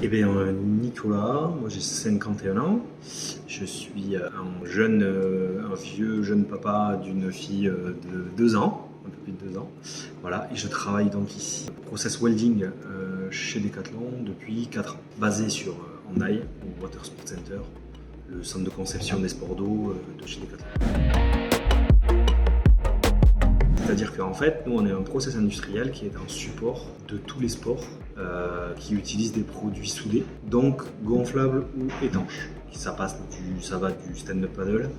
Eh bien, Nicolas, moi j'ai 51 ans, je suis un vieux jeune papa d'une fille de 2 ans, un peu plus de 2 ans. Voilà, et je travaille donc ici, Process Welding chez Decathlon depuis 4 ans, basé sur Hendaye, au Water Sport Center, le centre de conception des sports d'eau de chez Decathlon. C'est-à-dire qu'en fait, nous on est un process industriel qui est un support de tous les sports qui utilisent des produits soudés, donc gonflables ou étanches. Ça va du stand-up paddle,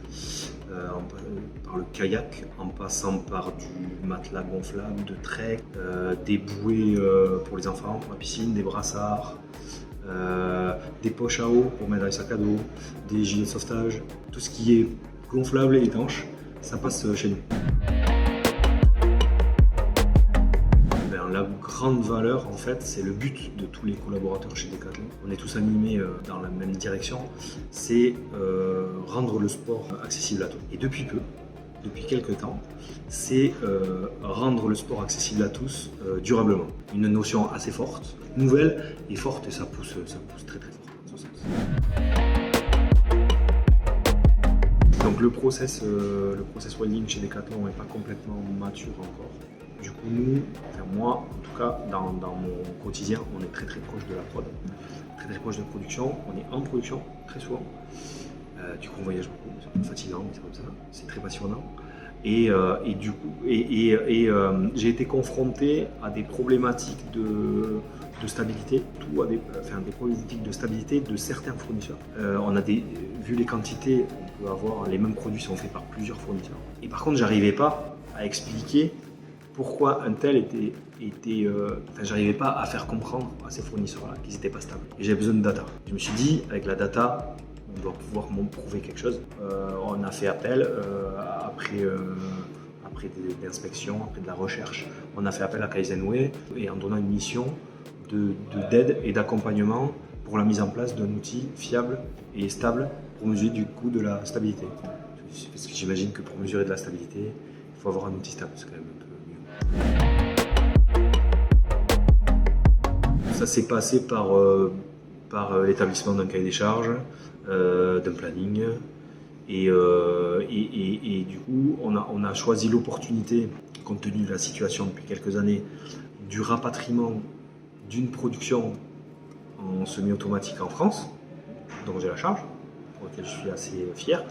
par le kayak, en passant par du matelas gonflable, de trek, des bouées pour les enfants, pour la piscine, des brassards, des poches à eau pour mettre dans les sacs à dos, des gilets de sauvetage, tout ce qui est gonflable et étanche, ça passe chez nous. La grande valeur, en fait, c'est le but de tous les collaborateurs chez Decathlon. On est tous animés dans la même direction, c'est rendre le sport accessible à tous. Et depuis quelques temps, c'est rendre le sport accessible à tous durablement. Une notion assez forte, nouvelle et forte, et ça pousse très très fort dans ce sens. Donc le process welding chez Decathlon n'est pas complètement mature encore. Du coup, moi, en tout cas, dans mon quotidien, on est très très proche de la prod, très très proche de la production. On est en production très souvent. Du coup, on voyage beaucoup, c'est un peu fatigant, mais c'est comme ça. C'est très passionnant. Et j'ai été confronté à des problématiques de stabilité, des problématiques de stabilité de certains fournisseurs. Vu les quantités, on peut avoir les mêmes produits sont faits par plusieurs fournisseurs. Et par contre, j'arrivais pas à expliquer pourquoi un tel j'arrivais pas à faire comprendre à ces fournisseurs-là qu'ils n'étaient pas stables. Et j'avais besoin de data. Je me suis dit, avec la data, on doit pouvoir m'en prouver quelque chose. On a fait appel, après des inspections, après de la recherche, on a fait appel à Kaizenway et en donnant une mission d'aide et d'accompagnement pour la mise en place d'un outil fiable et stable pour mesurer du coup de la stabilité. Parce que j'imagine que pour mesurer de la stabilité, il faut avoir un outil stable. C'est quand même un peu ça s'est passé par l'établissement d'un cahier des charges, d'un planning, et du coup on a choisi l'opportunité, compte tenu de la situation depuis quelques années, du rapatriement d'une production en semi-automatique en France, dont j'ai la charge, pour laquelle je suis assez fier.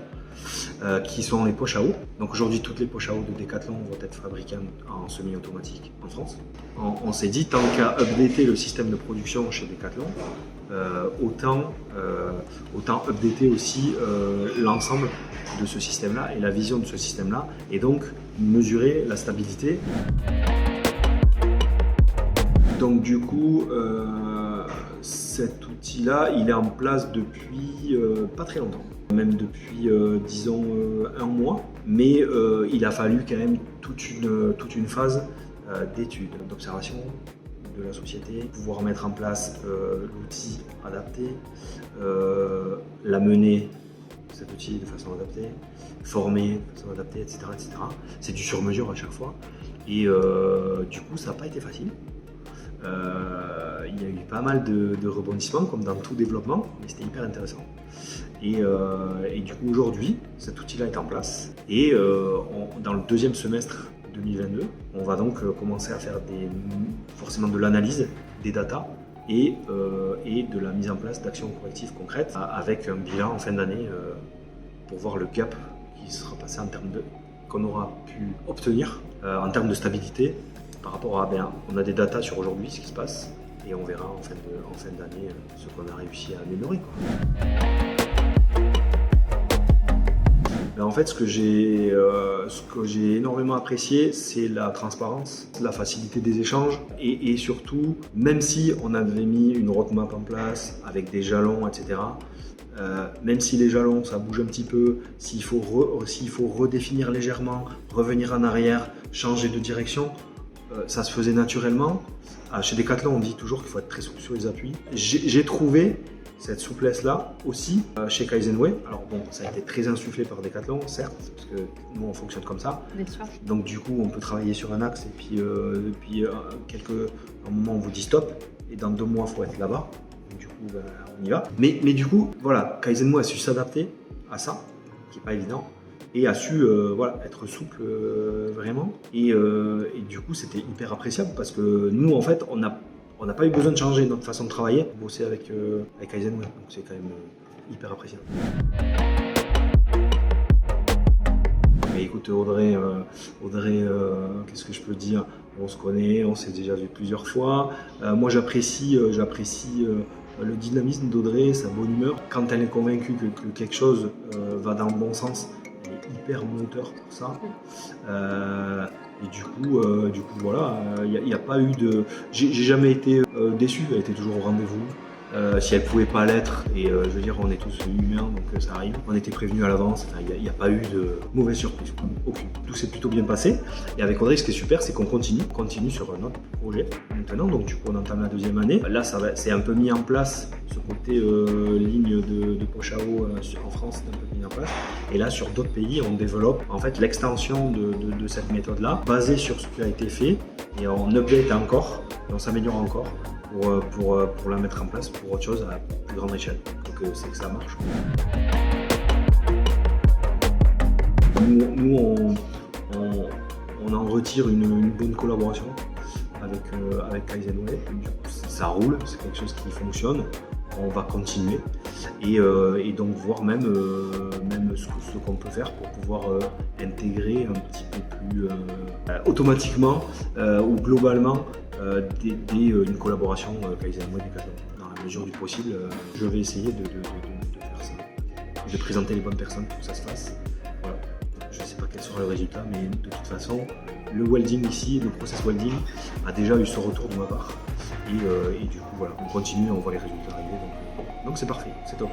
Qui sont les poches à eau. Donc aujourd'hui, toutes les poches à eau de Decathlon vont être fabriquées en semi-automatique en France. On s'est dit, tant qu'à updater le système de production chez Decathlon, autant updater aussi l'ensemble de ce système-là et la vision de ce système-là, et donc mesurer la stabilité. Donc du coup, cet outil-là, il est en place depuis pas très longtemps. Même depuis, disons, un mois, mais il a fallu quand même toute une phase d'étude, d'observation de la société, pouvoir mettre en place l'outil adapté, l'amener, cet outil de façon adaptée, former de façon adaptée, etc. C'est du sur-mesure à chaque fois, et du coup ça n'a pas été facile. Il y a eu pas mal de rebondissements comme dans tout développement, mais c'était hyper intéressant. Et du coup aujourd'hui, cet outil-là est en place, et dans le deuxième semestre 2022, on va donc commencer à faire forcément de l'analyse des datas et de la mise en place d'actions correctives concrètes avec un bilan en fin d'année pour voir le gap qui sera passé qu'on aura pu obtenir en termes de stabilité par rapport à on a des datas sur aujourd'hui, ce qui se passe, et on verra en fin d'année ce qu'on a réussi à améliorer, quoi. En fait, ce que j'ai énormément apprécié, c'est la transparence, la facilité des échanges, et surtout, même si on avait mis une roadmap en place avec des jalons, etc., même si les jalons ça bouge un petit peu, s'il faut redéfinir légèrement, revenir en arrière, changer de direction, ça se faisait naturellement. Chez Decathlon, on dit toujours qu'il faut être très souple sur les appuis. J'ai trouvé cette souplesse-là aussi chez Kaizenway. Alors bon, ça a été très insufflé par Decathlon, certes, parce que nous on fonctionne comme ça. Bien sûr. Donc du coup, on peut travailler sur un axe, et puis à un moment on vous dit stop, et dans 2 mois il faut être là-bas. Donc, du coup, on y va. Mais du coup, voilà, Kaizenmo a su s'adapter à ça, qui n'est pas évident, et a su être souple vraiment. Et du coup, c'était hyper appréciable parce que nous, en fait, on n'a pas eu besoin de changer notre façon de travailler, bosser avec Kaizenmo. Donc c'est quand même hyper appréciable. Mais écoute Audrey, qu'est-ce que je peux dire? On se connaît, on s'est déjà vu plusieurs fois. Moi j'apprécie le dynamisme d'Audrey, sa bonne humeur. Quand elle est convaincue que quelque chose va dans le bon sens, elle est hyper moteur pour ça. Et du coup voilà, il n'y a pas eu de... J'ai jamais été déçu, elle était toujours au rendez-vous. Si elle pouvait pas l'être, et je veux dire, on est tous humains, donc ça arrive. On était prévenus à l'avance, il n'y a pas eu de mauvaise surprise, aucune. Tout s'est plutôt bien passé. Et avec Audrey, ce qui est super, c'est qu'on continue sur un autre projet maintenant. Donc du coup, on entame la 2e année. Là, c'est un peu mis en place, ce côté ligne de poche à eau en France, c'est un peu mis en place. Et là, sur d'autres pays, on développe en fait l'extension de cette méthode-là, basée sur ce qui a été fait, et on update encore, et on s'améliore encore. Pour la mettre en place pour autre chose à plus grande échelle. Donc c'est que ça marche. Nous on en retire une bonne collaboration avec Kaizenmo. Du coup, ça roule, c'est quelque chose qui fonctionne. On va continuer et donc voir même ce qu'on peut faire pour pouvoir intégrer un petit peu plus automatiquement ou globalement une collaboration Kaizenmo et Decathlon. Dans la mesure du possible, je vais essayer de faire ça, de présenter les bonnes personnes pour que ça se fasse. Voilà. Je ne sais pas quel sera le résultat, mais de toute façon, le welding ici, le process welding, a déjà eu son retour de ma part. Et du coup, voilà, on continue, on voit les résultats arriver. Donc c'est parfait, c'est top.